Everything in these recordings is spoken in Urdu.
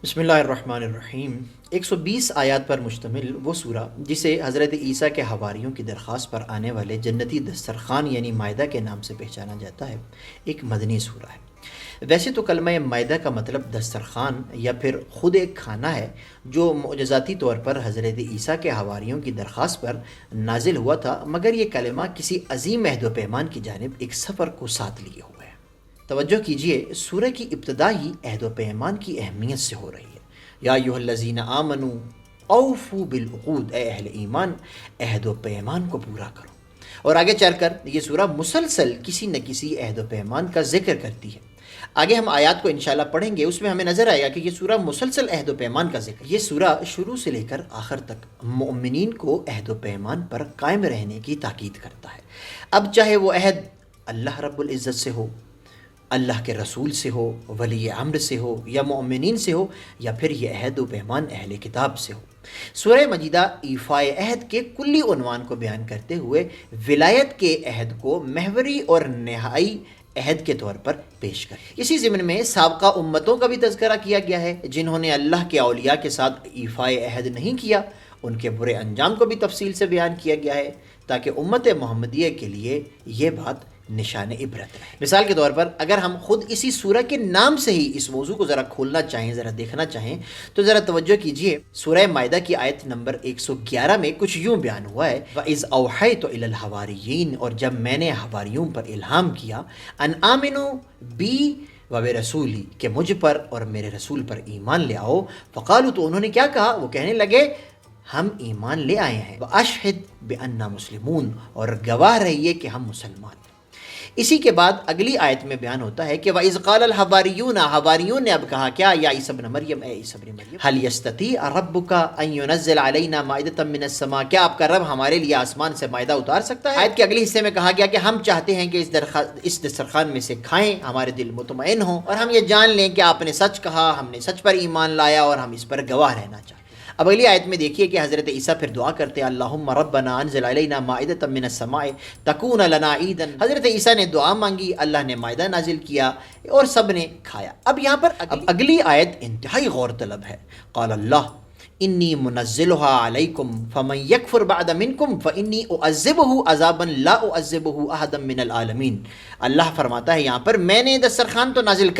بسم اللہ الرحمن الرحیم 120 آیات پر مشتمل وہ سورہ جسے حضرت عیسیٰ کے حواریوں کی درخواست پر آنے والے جنتی دسترخوان یعنی مائدہ کے نام سے پہچانا جاتا ہے، ایک مدنی سورہ ہے۔ ویسے تو کلمہ مائدہ کا مطلب دسترخوان یا پھر خود ایک کھانا ہے جو معجزاتی طور پر حضرت عیسیٰ کے حواریوں کی درخواست پر نازل ہوا تھا، مگر یہ کلمہ کسی عظیم عہد و پیمان کی جانب ایک سفر کو ساتھ لیے ہوا ہے۔ توجہ کیجئے، سورہ کی ابتدا ہی عہد و پیمان کی اہمیت سے ہو رہی ہے۔ یا ایھا الذین آمنوا اوفوا بالعقود، اے اہل ایمان عہد و پیمان کو پورا کرو۔ اور آگے چل کر یہ سورہ مسلسل کسی نہ کسی عہد و پیمان کا ذکر کرتی ہے۔ آگے ہم آیات کو انشاءاللہ پڑھیں گے، اس میں ہمیں نظر آئے گا کہ یہ سورہ مسلسل عہد و پیمان کا ذکر۔ یہ سورہ شروع سے لے کر آخر تک مؤمنین کو عہد و پیمان پر قائم رہنے کی تاکید کرتا ہے، اب چاہے وہ عہد اللہ رب العزت سے ہو، اللہ کے رسول سے ہو، ولی امر سے ہو، یا مؤمنین سے ہو، یا پھر یہ عہد و پیمان اہل کتاب سے ہو۔ سورہ مجیدہ ایفائے عہد کے کلی عنوان کو بیان کرتے ہوئے ولایت کے عہد کو محوری اور نہائی عہد کے طور پر پیش کر۔ اسی ضمن میں سابقہ امتوں کا بھی تذکرہ کیا گیا ہے جنہوں نے اللہ کے اولیاء کے ساتھ ایفائے عہد نہیں کیا، ان کے برے انجام کو بھی تفصیل سے بیان کیا گیا ہے تاکہ امت محمدیہ کے لیے یہ بات نشان عبرت ہے۔ مثال کے طور پر اگر ہم خود اسی سورہ کے نام سے ہی اس موضوع کو ذرا کھولنا چاہیں، ذرا دیکھنا چاہیں تو ذرا توجہ کیجئے، سورہ مائدہ کی آیت نمبر 111 میں کچھ یوں بیان ہوا ہے، وَإِذْ أَوْحَيْتُ إِلَى الْحَوَارِيِّينَ، اور جب میں نے حواریوں پر الہام کیا، أَنْ آمِنُوا بِي وَبِرَسُولِي، کہ مجھ پر اور میرے رسول پر ایمان لے آؤ، فقالوا، تو انہوں نے کیا کہا، وہ کہنے لگے ہم ایمان لے آئے ہیں، وَأَشْهِدْ بِأَنَّا مُسْلِمُونَ، اور گواہ رہیے کہ ہم مسلمان ہیں۔ اسی کے بعد اگلی آیت میں بیان ہوتا ہے کہ وَإِذْ قَالَ الْحَوَارِيُّونَ، حواریون نے اب کہا کیا، یا عیسیٰ ابن مریم، اے عیسیٰ ابن مریم، هَلْ يَسْتَطِيعُ رَبُّكَ أَن يُنَزِّلَ عَلَيْنَا مَائِدَةً مِّنَ السَّمَاءِ، کیا آپ کا رب ہمارے لیے آسمان سے مائدہ اتار سکتا ہے؟ آیت کے اگلے حصے میں کہا گیا کہ ہم چاہتے ہیں کہ اس دسترخوان میں سے کھائیں، ہمارے دل مطمئن ہوں اور ہم یہ جان لیں کہ آپ نے سچ کہا، ہم نے سچ پر ایمان لایا اور ہم اس پر گواہ رہنا چاہتے ہیں۔ اب اگلی آیت میں دیکھیے کہ حضرت عیسیٰ پھر دعا کرتے ہیں، اللہم ربنا انزل علینا مائدۃ من السماء تکون لنا عیدا، حضرت عیسیٰ نے دعا مانگی، اللہ نے مائدہ نازل کیا اور سب نے کھایا۔ اب یہاں پر اگلی آیت انتہائی غور طلب ہے، قال اللہ انی منزلها علیکم فمن یکفر بعد منکم فانی اعذبہ عذابا لا اعذبہ احدا من العالمین۔ اللہ فرماتا ہے یہاں پر میں نے دسترخوان تو نازل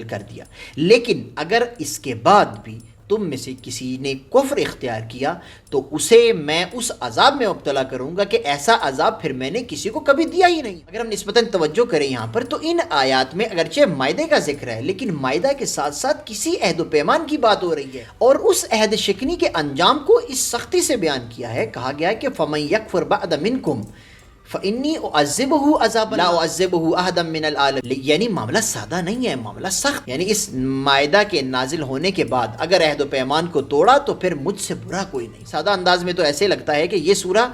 کر دیا، لیکن اگر اس کے بعد بھی تم میں سے کسی نے کفر اختیار کیا تو اسے میں اس عذاب میں مبتلا کروں گا کہ ایسا عذاب پھر میں نے کسی کو کبھی دیا ہی نہیں۔ اگر ہم نسبتاً توجہ کریں یہاں پر تو ان آیات میں اگرچہ مائدے کا ذکر ہے، لیکن مائدہ کے ساتھ ساتھ کسی عہد و پیمان کی بات ہو رہی ہے اور اس عہد شکنی کے انجام کو اس سختی سے بیان کیا ہے، کہا گیا ہے کہ فَمَن يَكْفُرْ بَعْدَ مِنْكُمْ فَإِنِّي أُعَذِّبُهُ عَذَابًا لَا أُعَذِّبُهُ أَحَدًا مِّنَ الْعَالَمِينَ، یعنی معاملہ سادہ نہیں ہے، معاملہ سخت، یعنی اس مائدہ کے نازل ہونے کے بعد اگر عہد و پیمان کو توڑا تو پھر مجھ سے برا کوئی نہیں۔ سادہ انداز میں تو ایسے لگتا ہے کہ یہ سورہ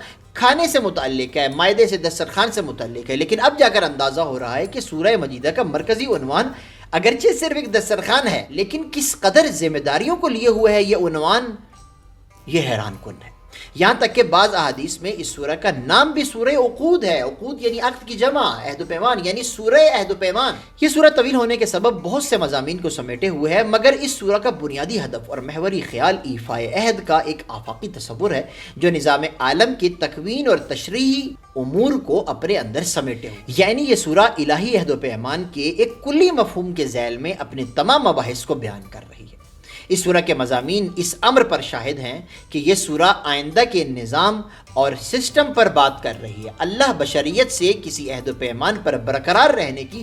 کھانے سے متعلق ہے، مائدے سے دسترخوان سے متعلق ہے، لیکن اب جا کر اندازہ ہو رہا ہے کہ سورہ مجیدہ کا مرکزی عنوان اگرچہ صرف ایک دسترخوان ہے، لیکن کس قدر ذمہ داریوں کو لیے ہوئے ہے یہ عنوان، یہ حیران کن ہے۔ یہاں تک کہ بعض احادیث میں اس سورہ کا نام بھی سورہ عقود ہے، عقود یعنی عقد کی جمع، عہد و پیمان یعنی سورہ عہد و پیمان۔ یہ سورہ طویل ہونے کے سبب بہت سے مضامین کو سمیٹے ہوئے ہے، مگر اس سورہ کا بنیادی ہدف اور محوری خیال ایفائے عہد کا ایک آفاقی تصور ہے جو نظام عالم کی تکوین اور تشریحی امور کو اپنے اندر سمیٹے ہوئے، یعنی یہ سورہ الہی عہد و پیمان کے ایک کلی مفہوم کے ذیل میں اپنے تمام مباحث کو بیان کر رہی ہے۔ اس سورہ کے مضامین اس امر پر شاہد ہیں کہ یہ سورہ آئندہ کے نظام اور سسٹم پر بات کر رہی ہے، اللہ بشریت سے کسی عہد و پیمان پر برقرار رہنے کی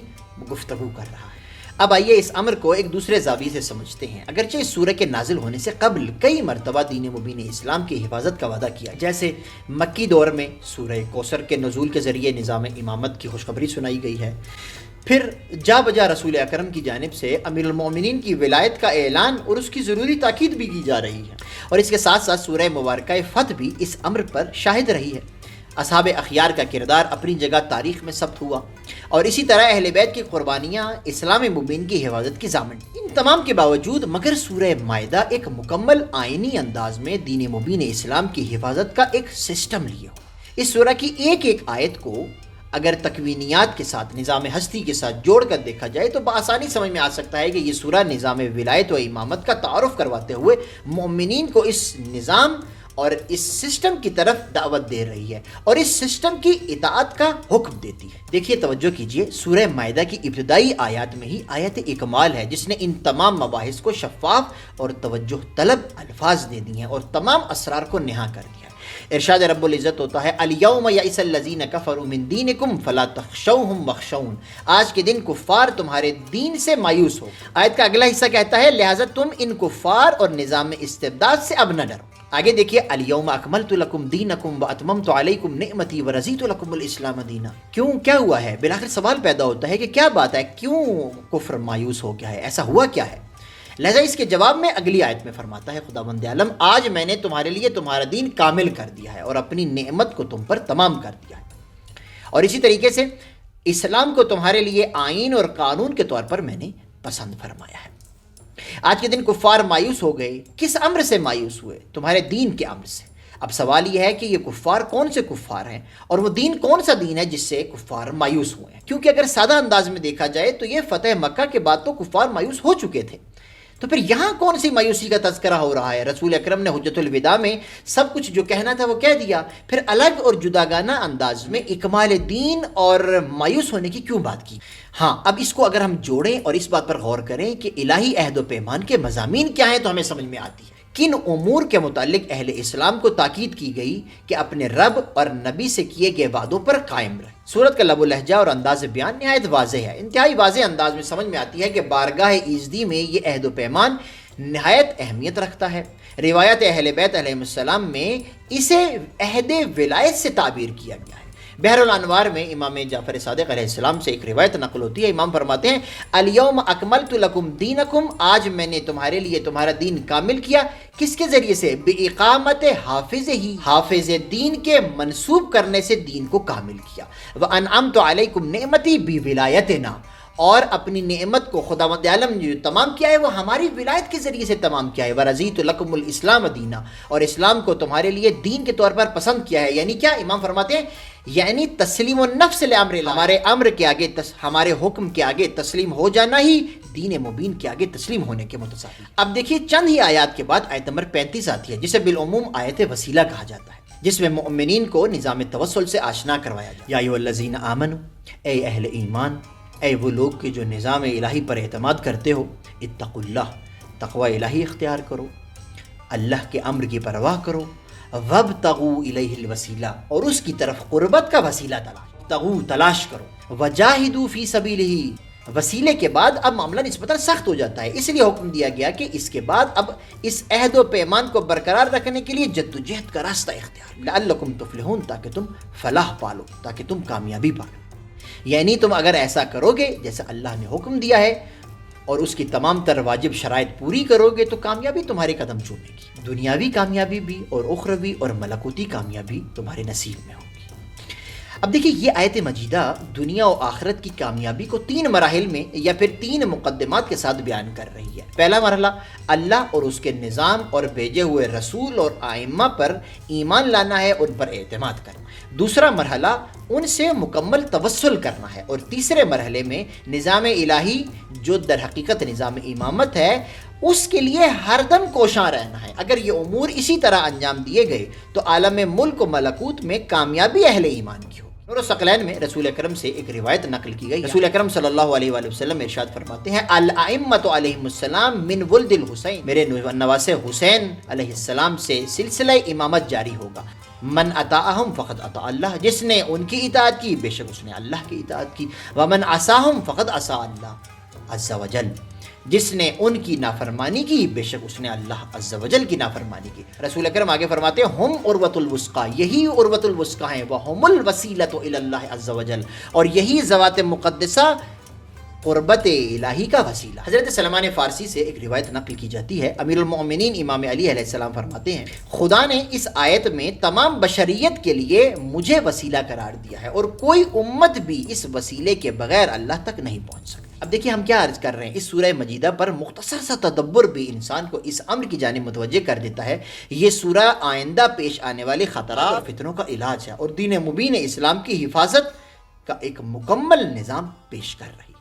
گفتگو کر رہا ہے۔ اب آئیے اس امر کو ایک دوسرے زاویے سے سمجھتے ہیں۔ اگرچہ اس سورہ کے نازل ہونے سے قبل کئی مرتبہ دین مبین اسلام کی حفاظت کا وعدہ کیا، جیسے مکی دور میں سورہ کوثر کے نزول کے ذریعے نظام امامت کی خوشخبری سنائی گئی ہے، پھر جا بجا رسول اکرم کی جانب سے امیر المومنین کی ولایت کا اعلان اور اس کی ضروری تاکید بھی کی جا رہی ہے، اور اس کے ساتھ ساتھ سورہ مبارکہ فتح بھی اس امر پر شاہد رہی ہے۔ اصحاب اخیار کا کردار اپنی جگہ تاریخ میں ثبت ہوا، اور اسی طرح اہل بیت کی قربانیاں اسلام مبین کی حفاظت کی ضامن۔ ان تمام کے باوجود مگر سورہ مائدہ ایک مکمل آئینی انداز میں دین مبین اسلام کی حفاظت کا ایک سسٹم لیے ہو۔ اس سورہ کی ایک ایک آیت کو اگر تکوینیات کے ساتھ نظام ہستی کے ساتھ جوڑ کر دیکھا جائے تو بآسانی سمجھ میں آ سکتا ہے کہ یہ سورہ نظام ولایت و امامت کا تعارف کرواتے ہوئے مومنین کو اس نظام اور اس سسٹم کی طرف دعوت دے رہی ہے اور اس سسٹم کی اطاعت کا حکم دیتی ہے۔ دیکھیے توجہ کیجئے، سورہ مائدہ کی ابتدائی آیات میں ہی آیت اکمال ہے جس نے ان تمام مباحث کو شفاف اور توجہ طلب الفاظ دے دی ہیں اور تمام اسرار کو نہا کر دیا ہے۔ ارشاد رب العزت ہوتا ہے الیوم یئس الذین کفروا من دینکم فلا تخشوہم واخشون، آج کے دن کفار تمہارے دین سے مایوس ہو۔ آیت کا اگلا حصہ کہتا ہے لہٰذا تم ان کفار اور نظام استبداد سے اب نہ ڈرو۔ آگے دیکھیے الیوم اکملت لکم دینکم واتممت علیکم نعمتی ورضیت لکم الاسلام دینا، کیوں کیا ہوا ہے؟ بالآخر سوال پیدا ہوتا ہے کہ کیا بات ہے، کیوں کفر مایوس ہو گیا ہے، ایسا ہوا کیا ہے؟ لہذا اس کے جواب میں اگلی آیت میں فرماتا ہے خداوند عالم آج میں نے تمہارے لیے تمہارا دین کامل کر دیا ہے اور اپنی نعمت کو تم پر تمام کر دیا ہے، اور اسی طریقے سے اسلام کو تمہارے لیے آئین اور قانون کے طور پر میں نے پسند فرمایا ہے۔ آج کے دن کفار مایوس ہو گئے، کس امر سے مایوس ہوئے؟ تمہارے دین کے امر سے۔ اب سوال یہ ہے کہ یہ کفار کون سے کفار ہیں اور وہ دین کون سا دین ہے جس سے کفار مایوس ہوئے ہیں؟ کیونکہ اگر سادہ انداز میں دیکھا جائے تو یہ فتح مکہ کے بعد تو کفار مایوس ہو چکے تھے، تو پھر یہاں کون سی مایوسی کا تذکرہ ہو رہا ہے؟ رسول اکرم نے حجۃ الوداع میں سب کچھ جو کہنا تھا وہ کہہ دیا، پھر الگ اور جداگانہ انداز میں اکمال دین اور مایوس ہونے کی کیوں بات کی؟ ہاں، اب اس کو اگر ہم جوڑیں اور اس بات پر غور کریں کہ الہی عہد و پیمان کے مضامین کیا ہیں تو ہمیں سمجھ میں آتی ہے کن امور کے متعلق اہل اسلام کو تاکید کی گئی کہ اپنے رب اور نبی سے کیے گئے وعدوں پر قائم رہے۔ سورت کا لب و لہجہ اور انداز بیان نہایت واضح ہے، انتہائی واضح انداز میں سمجھ میں آتی ہے کہ بارگاہ ایزدی میں یہ عہد و پیمان نہایت اہمیت رکھتا ہے۔ روایت اہل بیت علیہ السلام میں اسے عہد ولایت سے تعبیر کیا گیا ہے۔ بحر الانوار میں امام جعفر صادق علیہ السلام سے ایک روایت نقل ہوتی ہے، امام فرماتے ہیں الیوم اکملت لکم دینکم، آج میں نے تمہارے لیے تمہارا دین کامل کیا، کس کے ذریعے سے؟ بِإِقامَتِ حافظہ، حافظ دین کے منسوب کرنے سے دین کو کامل کیا۔ وَأَنْعَمْتُ عَلَيْكُمْ نِعْمَتِي بِوِلَایَتِنَا، اور اپنی نعمت کو خداوند عالم نے جو تمام کیا ہے وہ ہماری ولایت کے ذریعے سے تمام کیا ہے۔ وَرَضِیتُ لَکُمُ الْإِسْلَامَ دِینًا، اور اسلام کو تمہارے لیے دین کے طور پر پسند کیا ہے۔ یعنی کیا؟ امام فرماتے ہیں یعنی تسلیم النفس لامر اللہ، ہمارے امر کے آگے ہمارے حکم کے آگے تسلیم ہو جانا ہی دین مبین کے آگے تسلیم ہونے کے متساوی۔ اب دیکھیے چند ہی آیات کے بعد آیت نمبر 35 آتی ہے جسے بالعموم آیت وسیلہ کہا جاتا ہے، جس میں مؤمنین کو نظام توسل سے آشنا کروایا جاتا ہے۔ یا ایھا الذین آمنوا، اے اہل ایمان، اے وہ لوگ کہ جو نظام الہی پر اعتماد کرتے ہو، اتقوا اللہ، تقوی الہی اختیار کرو، اللہ کے امر کی پرواہ کرو، وابتغوا الیہ الوسیلہ، اور اس کی طرف قربت کا وسیلہ تلاش کرو، وجاہدوا فی سبیلہ، وسیلے کے بعد اب معاملہ نسبتاً سخت ہو جاتا ہے، اس لیے حکم دیا گیا کہ اس کے بعد اب اس عہد و پیمان کو برقرار رکھنے کے لیے جدوجہد کا راستہ اختیار، لعلکم تفلحون، تاکہ تم فلاح پالو، تاکہ تم کامیابی پالو۔ یعنی تم اگر ایسا کرو گے جیسا اللہ نے حکم دیا ہے اور اس کی تمام تر واجب شرائط پوری کرو گے تو کامیابی تمہارے قدم چومے گی، دنیاوی کامیابی بھی اور اخروی اور ملکوتی کامیابی تمہارے نصیب میں ہوگی۔ اب دیکھیے یہ آیت مجیدہ دنیا و آخرت کی کامیابی کو 3 مراحل میں یا پھر 3 مقدمات کے ساتھ بیان کر رہی ہے۔ پہلا مرحلہ اللہ اور اس کے نظام اور بھیجے ہوئے رسول اور ائمہ پر ایمان لانا ہے، ان پر اعتماد کرنا۔ دوسرا مرحلہ ان سے مکمل توسل کرنا ہے، اور تیسرے مرحلے میں نظام الہی جو در حقیقت نظام امامت ہے اس کے لیے ہر دم کوشاں رہنا ہے۔ اگر یہ امور اسی طرح انجام دیے گئے تو عالم ملک و ملکوت میں کامیابی اہل ایمان کی ہو۔ نور الثقلین میں رسول اکرم سے ایک روایت نقل کی گئی، رسول اکرم صلی اللہ علیہ وآلہ وسلم ارشاد فرماتے ہیں الائمۃ علیہم السلام من ولد الحسین، میرے نواسے حسین علیہ السلام سے سلسلہ امامت جاری ہوگا۔ من اطاعہم فقد اطاع اللہ، جس نے ان کی اطاعت کی بے شک اس نے اللہ کی اطاعت کی۔ ومن عصاہم فقد عصا اللہ عز وجل، جس نے ان کی نافرمانی کی بے شک اس نے اللہ عز وجل کی نافرمانی کی۔ رسول اکرم آگے فرماتے ہیں ہم عروۃ الوثقی، یہی عروۃ الوثقی ہیں، وہم الوسیلۃ الی اللہ عز وجل، اور یہی ذوات مقدسہ قربت الہی کا وسیلہ۔ حضرت سلمان فارسی سے ایک روایت نقل کی جاتی ہے، امیر المؤمنین امام علی علیہ السلام فرماتے ہیں خدا نے اس آیت میں تمام بشریت کے لیے مجھے وسیلہ قرار دیا ہے، اور کوئی امت بھی اس وسیلے کے بغیر اللہ تک نہیں پہنچ سکتی۔ اب دیکھیے ہم کیا عرض کر رہے ہیں، اس سورہ مجیدہ پر مختصر سا تدبر بھی انسان کو اس امر کی جانب متوجہ کر دیتا ہے۔ یہ سورہ آئندہ پیش آنے والے خطرات اور فتنوں کا علاج ہے، اور دین مبین اسلام کی حفاظت کا ایک مکمل نظام پیش کر رہی ہے۔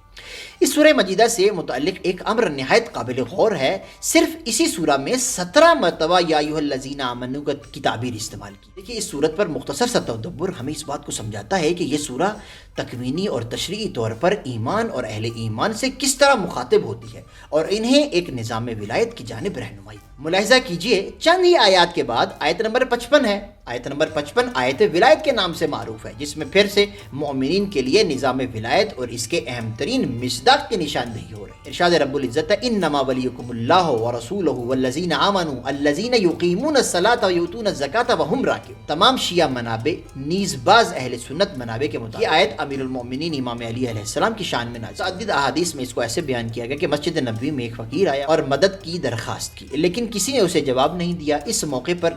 اس سورہ مجیدہ سے متعلق ایک امر نہایت قابل غور ہے۔ صرف اسی سورہ میں 17 مرتبہ یا ایھا الذین آمنوا کی تعبیر استعمال کی۔ دیکھیے اس سورت پر مختصر سا تدبر ہمیں اس بات کو سمجھاتا ہے کہ یہ سورہ تکوینی اور تشریعی طور پر ایمان اور اہل ایمان سے کس طرح مخاطب ہوتی ہے اور انہیں ایک نظام ولایت کی جانب رہنمائی۔ ملاحظہ کیجئے چند ہی آیات کے بعد آیت نمبر 55 ہے۔ آیت نمبر 55 آیت ولایت کے نام سے معروف ہے، جس میں پھر سے مومنین کے لیے نظام ولایت اور اس کے اہم ترین مصداق کی نشاندہی ہو رہی ہے۔ ارشاد رب العزت ہے انما ولیکم اللہ ورسولہ والذین آمنوا الذین یقیمون الصلاۃ ویؤتون الزکاۃ وہم راکعون۔ تمام شیعہ منابع نیز بعض اہل سنت منابع کے مطابق یہ آیت امیر المؤمنین امام علی علیہ السلام کی شان میں نازل۔ متعدد احادیث میں اس کو ایسے بیان کیا گیا کہ مسجد نبوی میں ایک فقیر آیا اور مدد کی درخواست کی، لیکن کسی نے اسے جواب نہیں دیا۔ اس موقع پر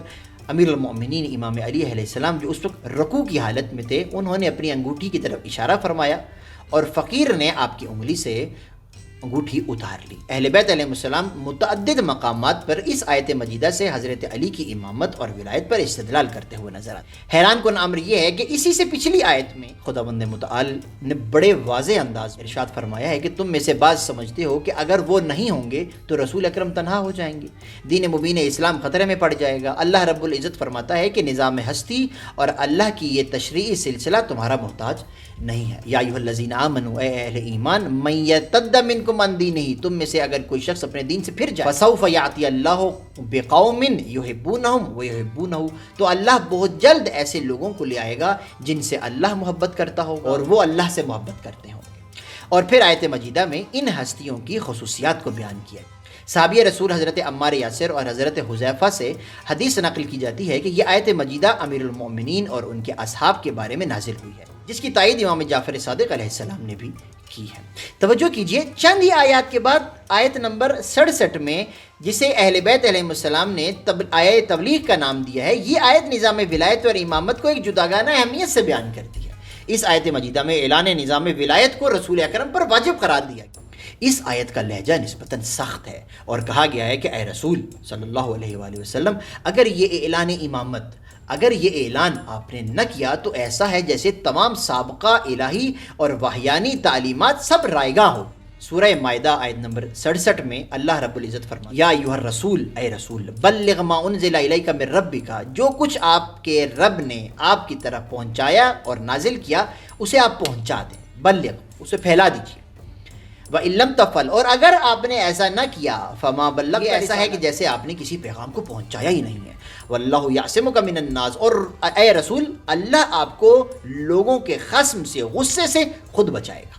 امیر المؤمنین امام علی علیہ السلام جو اس وقت رکوع کی حالت میں تھے، انہوں نے اپنی انگوٹھی کی طرف اشارہ فرمایا اور فقیر نے آپ کی انگلی سے انگوٹھی اتار لی۔ اہل بیت علیہ السلام متعدد مقامات پر اس آیت مجیدہ سے حضرت علی کی امامت اور ولایت پر استدلال کرتے ہوئے نظر آتے ہیں۔ حیران کن امر یہ ہے کہ اسی سے پچھلی آیت میں خداوند متعال نے بڑے واضح انداز میں ارشاد فرمایا ہے کہ تم میں سے بعض سمجھتے ہو کہ اگر وہ نہیں ہوں گے تو رسول اکرم تنہا ہو جائیں گے، دین مبین اسلام خطرے میں پڑ جائے گا۔ اللہ رب العزت فرماتا ہے کہ نظام ہستی اور اللہ کی یہ تشریعی سلسلہ تمہارا محتاج نہیں ہے۔ یا ایھا الذین آمنوا، اے اہل ایمان، من یرتد منکم عن دینہ، تم میں سے اگر کوئی شخص اپنے دین سے پھر جائے، فسوف یأتی اللہ بقوم یحبونہم ویحبونہ، تو اللہ بہت جلد ایسے لوگوں کو لے آئے گا جن سے اللہ محبت کرتا ہوگا اور وہ اللہ سے محبت کرتے ہوں گے۔ اور پھر آیت مجیدہ میں ان ہستیوں کی خصوصیات کو بیان کیا ہے۔ صحابی رسول حضرت عمار یاسر اور حضرت حذیفہ سے حدیث نقل کی جاتی ہے کہ یہ آیت مجیدہ امیر المؤمنین اور ان کے اصحاب کے بارے میں نازل ہوئی ہے، جس کی تائید امام جعفر صادق علیہ السلام نے بھی کی ہے۔ توجہ کیجئے چند ہی آیات کے بعد آیت نمبر 67 میں، جسے اہل بیت علیہ السلام نے آیت تبلیغ کا نام دیا ہے، یہ آیت نظام ولایت اور امامت کو ایک جداگانہ اہمیت سے بیان کرتی ہے۔ اس آیت مجیدہ میں اعلان نظام ولایت کو رسول اکرم پر واجب قرار دیا گیا۔ اس آیت کا لہجہ نسبتاً سخت ہے اور کہا گیا ہے کہ اے رسول صلی اللہ علیہ وآلہ وسلم، اگر یہ اعلان امامت، اگر یہ اعلان آپ نے نہ کیا تو ایسا ہے جیسے تمام سابقہ الہی اور وحیانی تعلیمات سب رائگاں ہو۔ سورہ مائدہ آیت نمبر 67 میں اللہ رب العزت فرماتا ہے یا ایھا الرسول، اے رسول، بلغ ما انزل الیک من ربک، جو کچھ آپ کے رب نے آپ کی طرف پہنچایا اور نازل کیا اسے آپ پہنچا دیں، بلغ، اسے پھیلا دیجیے۔ وَإِن لَمْ تَفْعَلْ، اور اگر آپ نے ایسا نہ کیا، فَمَا بَلَّغْتَ، یہ ایسا ہے کہ جیسے آپ نے کسی پیغام کو پہنچایا ہی نہیں ہے۔ وَاللَّهُ يَعْصِمُكَ مِنَ النَّاسِ، اور اے رسول اللہ آپ کو لوگوں کے خصم سے، غصے سے خود بچائے گا۔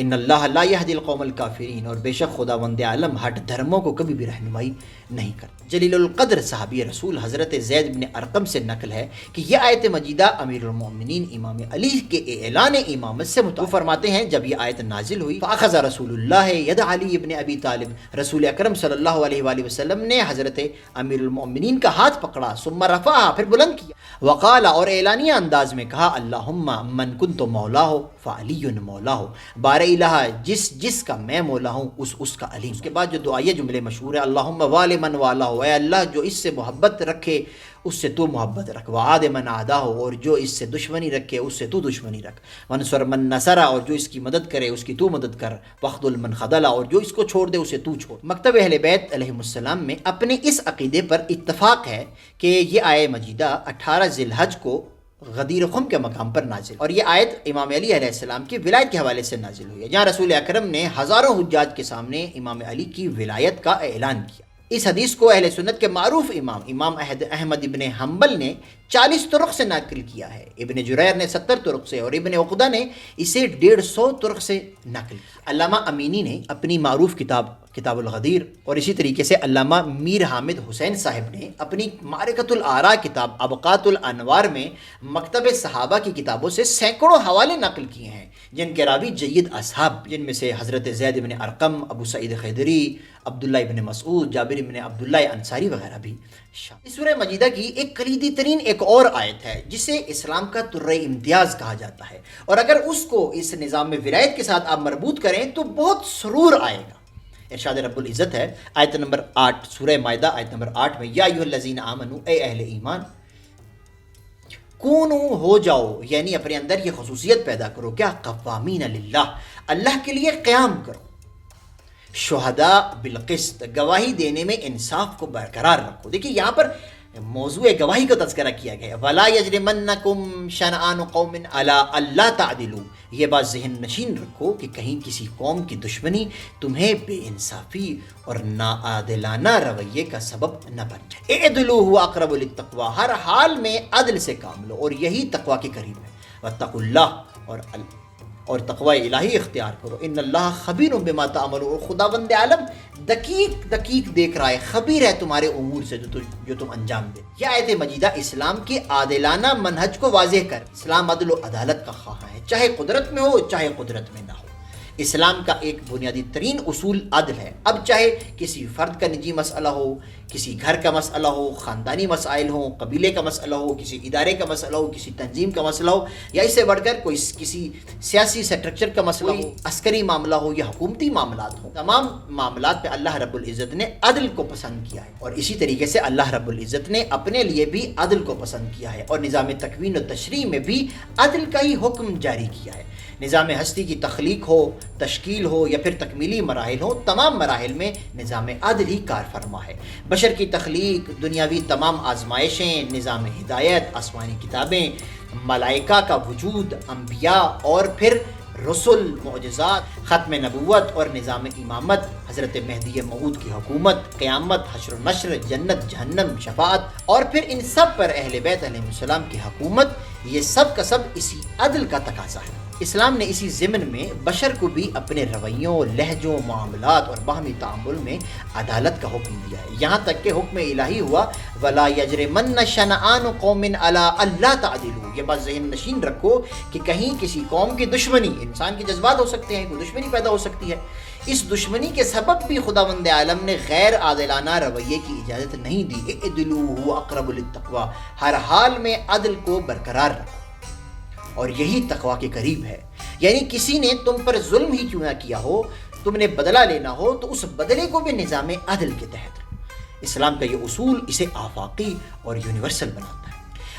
ان اللہ لا یہدی القوم الکافرین، اور بے شک خداوند عالم ہٹ دھرموں کو کبھی بھی رہنمائی نہیں کرتا۔ جلیل القدر صحابی رسول حضرت زید بن ارقم سے نقل ہے کہ یہ آیت مجیدہ امیر المؤمنین امام علی کے اعلان امامت سے متعلق فرماتے ہیں جب یہ آیت نازل ہوئی، فاخذ رسول اللہ ید علی ابن ابی طالب، رسول اکرم صلی اللہ علیہ وآلہ وسلم نے حضرت امیر المؤمنین کا ہاتھ پکڑا، ثم رفعہ، پھر بلند کیا، وقال، اور اعلانیہ انداز میں کہا، اللہم من کنت مولاہ فعلی مولاہ، بار الہ جس کا میں مولا ہوں اس کا علی۔ اس کے بعد جو دعائیہ جملے مشہور ہے، اللہم والی من والا، اے اللہ جو اس سے محبت رکھے اس سے تو محبت رکھ، وعاد من عادہ، اور جو اس سے دشمنی رکھے اس سے تو دشمنی رکھ، ونصر من نصرہ، اور جو اس کی مدد کرے اس کی تو مدد کر، وخذل من خذلہ، اور جو اس کو چھوڑ دے اسے تو چھوڑ۔ مکتب اہل بیت علیہ السلام میں اپنے اس عقیدے پر اتفاق ہے کہ یہ آیت مجیدہ 18 ذی الحج کو غدیر خم کے مقام پر نازل، اور یہ آیت امام علی علیہ السلام کی ولایت کے حوالے سے نازل ہوئی ہے، جہاں رسول اکرم نے ہزاروں حجاج کے سامنے امام علی کی ولایت کا اعلان کیا۔ اس حدیث کو اہل سنت کے معروف امام احمد ابن حنبل نے 40 طرق سے نقل کیا ہے، ابن جریر نے 70 طرق سے، اور ابن عقدہ نے اسے 150 طرق سے نقل کیا۔ علامہ امینی نے اپنی معروف کتاب الغدیر، اور اسی طریقے سے علامہ میر حامد حسین صاحب نے اپنی معرکۃ الآراء کتاب ابقات الانوار میں مکتب صحابہ کی کتابوں سے سینکڑوں حوالے نقل کیے ہیں جن کے راوی جید اصحاب، جن میں سے حضرت زید بن ارقم، ابو سعید خدری، عبداللہ ابن مسعود، جابر ابن عبداللہ انصاری وغیرہ بھی شامل۔ اس سورہ مجیدہ کی ایک کلیدی ترین ایک اور آیت ہے جسے اسلام کا ترہ امتیاز کہا جاتا ہے، اور اگر اس کو اس نظام ولایت کے ساتھ آپ مربوط کریں تو بہت سرور آئے گا۔ ارشاد رب العزت ہے آیت نمبر 8 سورہ مائدہ آیت نمبر 8 میں، یا ایھا الذین آمنوا، اے اہل ایمان، کونو ہو جاؤ، یعنی اپنے اندر یہ خصوصیت پیدا کرو، کیا؟ قوامین للہ، اللہ کے لیے قیام کرو، شہداء بالقسط، گواہی دینے میں انصاف کو برقرار رکھو۔ دیکھیے یہاں پر موضوع گواہی کا تذکرہ کیا گیا ہے، ولا یجرمنکم شنآن قوم علی الا تعدلوا، یہ بات ذہن نشین رکھو کہ کہیں کسی قوم کی دشمنی تمہیں بے انصافی اور ناعادلانہ رویے کا سبب نہ بن جائے۔ اعدلوا هو اقرب للتقوی، ہر حال میں عدل سے کام لو اور یہی تقوی کے قریب ہے۔ واتقوا اللہ، اور تقوی الہی اختیار کرو، ان اللہ خبیر بما تعملون، اور خداوند عالم دقیق دیکھ رہا ہے، خبیر ہے تمہارے امور سے جو تم انجام دے۔ یہ آیت مجیدہ اسلام کے عادلانہ منہج کو واضح کر، اسلام عدل و عدالت کا خواہاں ہے، چاہے قدرت میں ہو چاہے قدرت میں نہ ہو۔ اسلام کا ایک بنیادی ترین اصول عدل ہے، اب چاہے کسی فرد کا نجی مسئلہ ہو، کسی گھر کا مسئلہ ہو، خاندانی مسائل ہوں، قبیلے کا مسئلہ ہو، کسی ادارے کا مسئلہ ہو، کسی تنظیم کا مسئلہ ہو، یا اس سے بڑھ کر کوئی کسی سیاسی سٹرکچر کا مسئلہ ہو، عسکری معاملہ ہو یا حکومتی معاملات ہوں، تمام معاملات پہ اللہ رب العزت نے عدل کو پسند کیا ہے، اور اسی طریقے سے اللہ رب العزت نے اپنے لیے بھی عدل کو پسند کیا ہے، اور نظام تکوین و تشریح میں بھی عدل کا ہی حکم جاری کیا ہے۔ نظام ہستی کی تخلیق ہو، تشکیل ہو یا پھر تکمیلی مراحل ہو، تمام مراحل میں نظام عدل ہی کار فرما ہے۔ بشر کی تخلیق، دنیاوی تمام آزمائشیں، نظام ہدایت، آسمانی کتابیں، ملائکہ کا وجود، انبیاء اور پھر رسل، معجزات، ختم نبوت اور نظام امامت، حضرت مہدی موعود کی حکومت، قیامت، حشر و نشر، جنت، جہنم، شفاعت، اور پھر ان سب پر اہل بیت علیہ السلام کی حکومت، یہ سب کا سب اسی عدل کا تقاضا ہے۔ اسلام نے اسی ضمن میں بشر کو بھی اپنے رویوں، لہجوں، معاملات اور باہمی تعامل میں عدالت کا حکم دیا ہے، یہاں تک کہ حکم الہی ہوا وَلَا يَجْرِمَنَّ شَنَآنُ قَوْمٍ عَلَىٰ أَلَّا تَعْدِلُوا، یہ بات ذہن نشین رکھو کہ کہیں کسی قوم کی دشمنی، انسان کے جذبات ہو سکتے ہیں، کوئی دشمنی پیدا ہو سکتی ہے، اس دشمنی کے سبب بھی خداوند عالم نے غیر عادلانہ رویے کی اجازت نہیں دی۔ اعدلوا هو اقرب للتقوی، ہر حال میں عدل کو برقرار رکھو اور یہی تقوی کے قریب ہے، یعنی کسی نے تم پر ظلم ہی کیوں نہ کیا ہو، تم نے بدلہ لینا ہو تو اس بدلے کو بھی نظام عدل کے تحت رکھو۔ اسلام کا یہ اصول اسے آفاقی اور یونیورسل بناتا ہے۔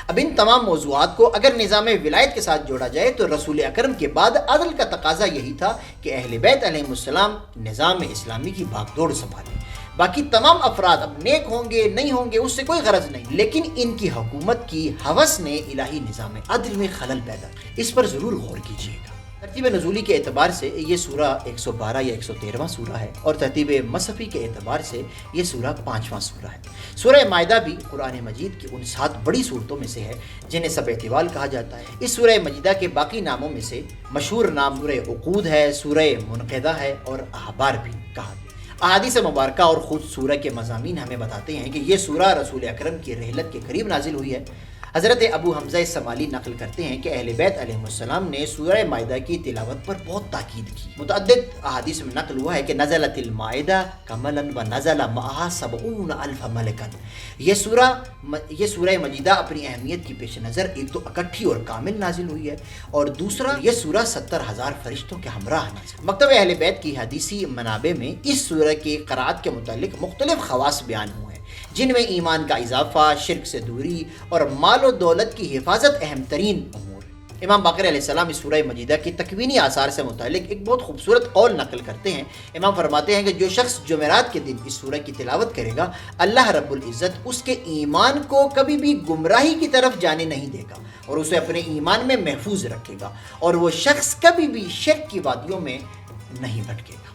اب ان تمام موضوعات کو اگر نظام ولایت کے ساتھ جوڑا جائے تو رسول اکرم کے بعد عدل کا تقاضا یہی تھا کہ اہل بیت علیہ السلام نظام اسلامی کی بھاگ دوڑ سنبھالیں۔ باقی تمام افراد اب نیک ہوں گے نہیں ہوں گے اس سے کوئی غرض نہیں، لیکن ان کی حکومت کی ہوس نے الہی نظام عدل میں خلل پیدا کیا، اس پر ضرور غور کیجیے گا۔ ترتیب نزولی کے اعتبار سے یہ سورہ 112 یا 113واں سورہ ہے، اور ترتیب مصحفی کے اعتبار سے یہ سورہ 5واں سورہ ہے۔ سورہ مائدہ بھی قرآن مجید کی ان 7 بڑی صورتوں میں سے ہے جنہیں سبع طوال کہا جاتا ہے۔ اس سورہ مجیدہ کے باقی ناموں میں سے مشہور نام سورہ عقود ہے، سورہ منقدہ ہے اور احبار بھی کہا گیا۔ احادیث مبارکہ اور خود سورہ کے مضامین ہمیں بتاتے ہیں کہ یہ سورہ رسول اکرم کی رحلت کے قریب نازل ہوئی ہے۔ حضرت ابو حمزہ سمالی نقل کرتے ہیں کہ اہل بیت علیہ السلام نے سورہ مائدہ کی تلاوت پر بہت تاکید کی۔ متعدد احادیث میں نقل ہوا ہے کہ نزلت المائدہ کملا و نزل معہا 70,000 ملکا، یہ سورہ مجیدہ اپنی اہمیت کی پیش نظر ایک تو اکٹھی اور کامل نازل ہوئی ہے، اور دوسرا یہ سورہ 70,000 فرشتوں کے ہمراہ نازل۔ مکتب اہل بیت کی حدیثی منابع میں اس سورہ کی قرأت کے متعلق مختلف خواص بیان ہوئے ہیں، جن میں ایمان کا اضافہ، شرک سے دوری اور مال و دولت کی حفاظت اہم ترین امور ہیں۔ امام باقر علیہ السلام اس سورہ مجیدہ کی تکوینی آثار سے متعلق ایک بہت خوبصورت قول نقل کرتے ہیں۔ امام فرماتے ہیں کہ جو شخص جمعرات کے دن اس سورہ کی تلاوت کرے گا، اللہ رب العزت اس کے ایمان کو کبھی بھی گمراہی کی طرف جانے نہیں دے گا اور اسے اپنے ایمان میں محفوظ رکھے گا، اور وہ شخص کبھی بھی شرک کی وادیوں میں نہیں بھٹکے گا۔